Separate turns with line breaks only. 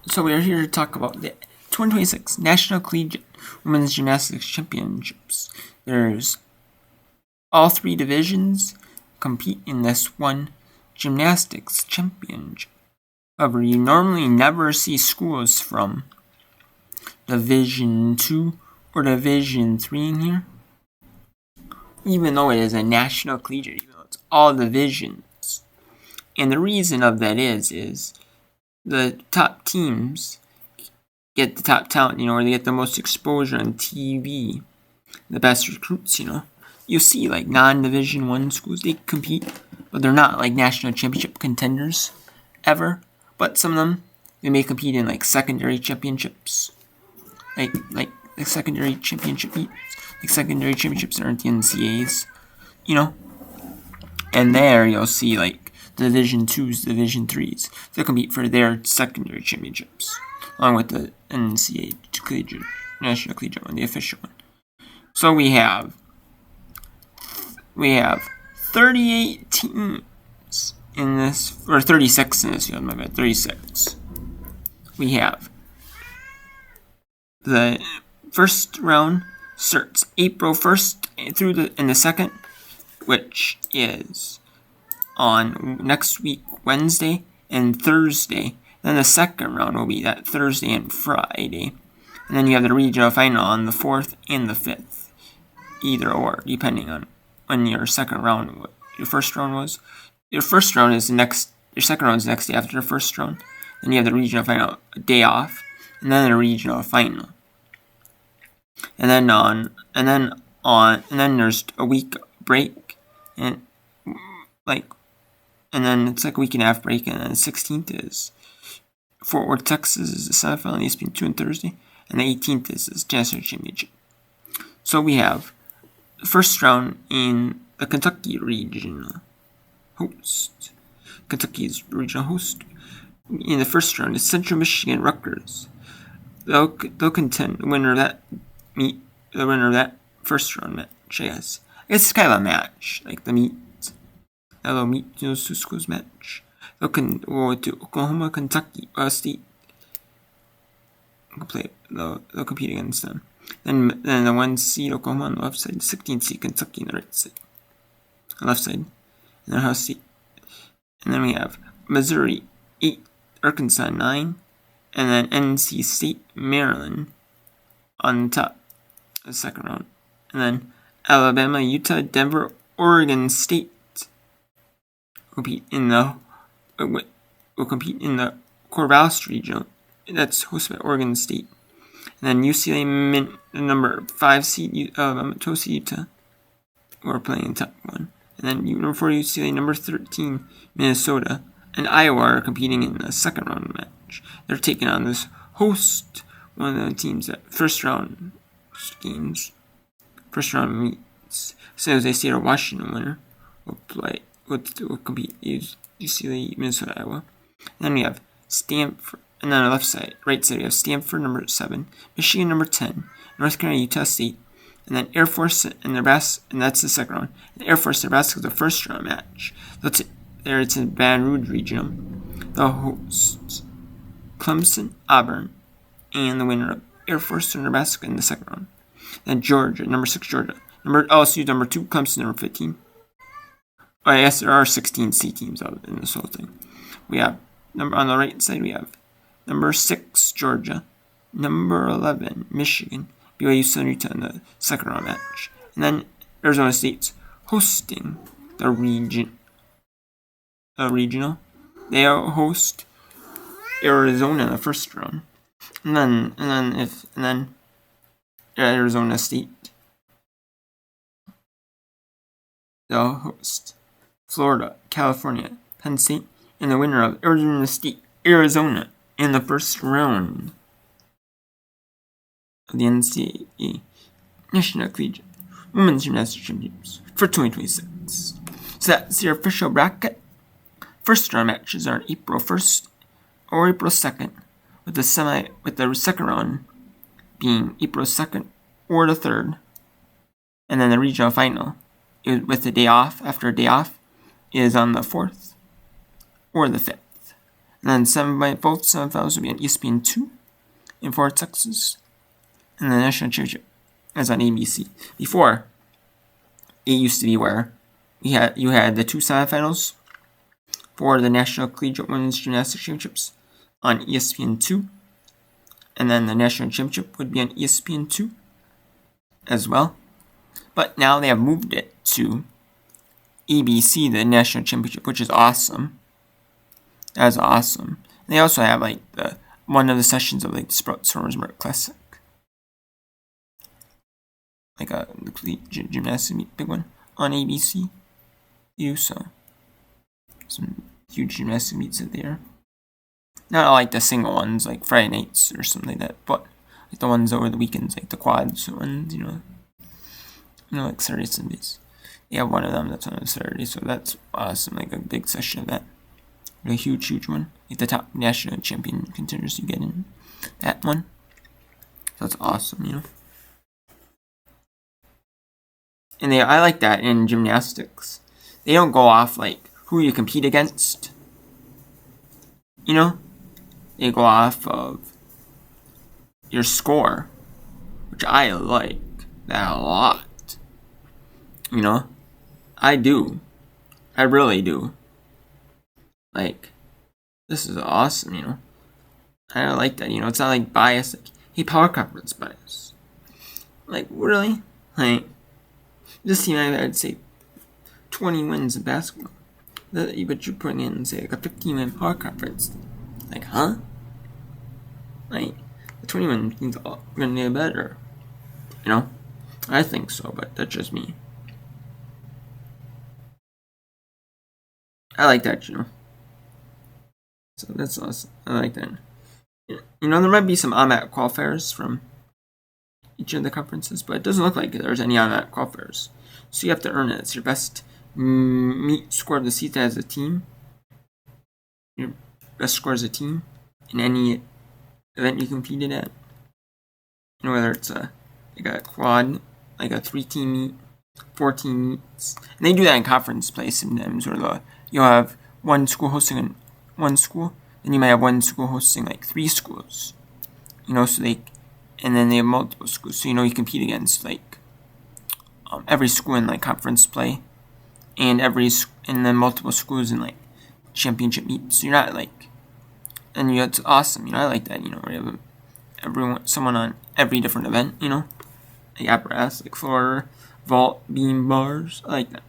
So we are here to talk about the 2026 National Collegiate Women's Gymnastics Championships. There's all three divisions compete in this one gymnastics championship. However, you normally never see schools from Division 2 or Division 3 in here, even though it is a national collegiate, even though it's all divisions. And the reason of that is the top teams get the top talent, or they get the most exposure on TV, the best recruits, You see, like, non-Division 1 schools, they compete, but they're not, like, national championship contenders ever. But some of them, they may compete in, like, secondary championships. Like secondary championship meets. Like, secondary championships aren't the NCAAs, And there, you'll see, like, the Division 2s, Division 3s. They'll compete for their secondary championships, along with the NCAA collegiate, national collegiate one, the official one. So we have 38 teams in this, or 36 in this field, my bad, 36. We have the first round starts April 1st through the 2nd, which is on next week, Wednesday and Thursday. Then the second round will be that Thursday and Friday. And then you have the regional final on the 4th and the 5th. Either or, depending on when your second round, your first round was. Your first round is your second round is the next day after the first round. Then you have the regional final a day off. And then the regional final. And then there's a week break. And then it's like a week and a half break, and then the 16th is Fort Worth, Texas is the semifinal, ESPN 2 and Thursday, and the 18th is the National Championship. So we have the first round in the Kentucky regional host. Kentucky's regional host. In the first round is Central Michigan Rutgers. They'll contend the winner of that first round match, I guess. It's kind of a match, like the meet. They'll meet those two schools match. They'll go to Oklahoma, Kentucky, State. They'll compete against them. Then the 1 seed Oklahoma on the left side, 16th seed Kentucky on the right side, on the left side, and then Ohio State. And then we have Missouri 8, Arkansas 9, and then NC State, Maryland on the top of the second round, and then Alabama, Utah, Denver, Oregon State will compete in the Corvallis regional. That's hosted by Oregon State. And then UCLA, the number 5 seed, Tosa, Utah, who are playing in top 1. And then number 4 UCLA, number 13 Minnesota, and Iowa are competing in the second round match. They're taking on this host, one of the teams that first round meets. San Jose State or Washington winner will compete. UCLA, Minnesota, Iowa. And then we have Stanford. And then on the right side, we have Stanford, number 7, Michigan, number 10, North Carolina, Utah State, and then Air Force and Nebraska, and that's the second round. And Air Force, Nebraska is the first round match. There it's in Baton Rouge regional. The hosts Clemson, Auburn, and the winner of Air Force and Nebraska in the second round. Then Georgia, number 6, Georgia. LSU, number 2, Clemson, number 15. I guess there are 16 C teams out in this whole thing. We have on the right side, we have number 6, Georgia, number 11, Michigan, BYU, Southern Utah in the second round match. And then Arizona State's hosting the regional. They host Arizona in the first round. And then Arizona State, they'll host Florida, California, Penn State, and the winner of Arizona State, Arizona, in the first round of the NCAA National Collegiate Women's Gymnastics Championships for 2026. So that's your official bracket. First round matches are April 1st or April 2nd, with the second round being April 2nd or the 3rd, and then the regional final with the day off, after a day off, is on the 4th or the 5th. And then both semifinals will be on ESPN2 in Fort Texas. And the national championship is on ABC. Before, it used to be where you had the 2 semifinals for the National Collegiate Women's Gymnastics Championships on ESPN2. And then the national championship would be on ESPN2 as well. But now they have moved it to ABC, the national championship, which is awesome. That's awesome. They also have like one of the sessions of like the Sprout Swimmers Mark Classic, like the gymnastics meet, big one on ABC. So some huge gymnastics meets are there. Not like the single ones like Friday nights or something like that, but like the ones over the weekends, like the quads ones, like Saturday, Sundays. They have one of them that's on a Saturday, so that's awesome. Like a big session of that. A huge one. Like the top national champion contenders you get in that one. So that's awesome, And I like that in gymnastics. They don't go off like who you compete against. They go off of your score, which I like that a lot. I do. I really do. Like, this is awesome, I like that, it's not like bias, like, hey, power conference bias. Like, really? Like, this team, I'd say 20 wins in basketball. But you're putting in, say, like a 15-win power conference. Like, huh? Like, the 20-win teams are going to get better. I think so, but that's just me. I like that, So that's awesome. I like that. There might be some automatic qualifiers from each of the conferences, but it doesn't look like there's any automatic qualifiers. So you have to earn it. It's your best meet score of the season as a team. Your best score as a team in any event you competed at. Whether it's like a quad, like a 3-team meet, 4-team meets. And they do that in conference play sometimes, where you'll have one school hosting one school, then you might have one school hosting like 3 schools. And then they have multiple schools. So you compete against like every school in like conference play, and then multiple schools in like championship meets. So you're not like, and it's awesome. I like that. Where you have someone on every different event. Like apparatus, like floor, vault, beam, bars. I like that.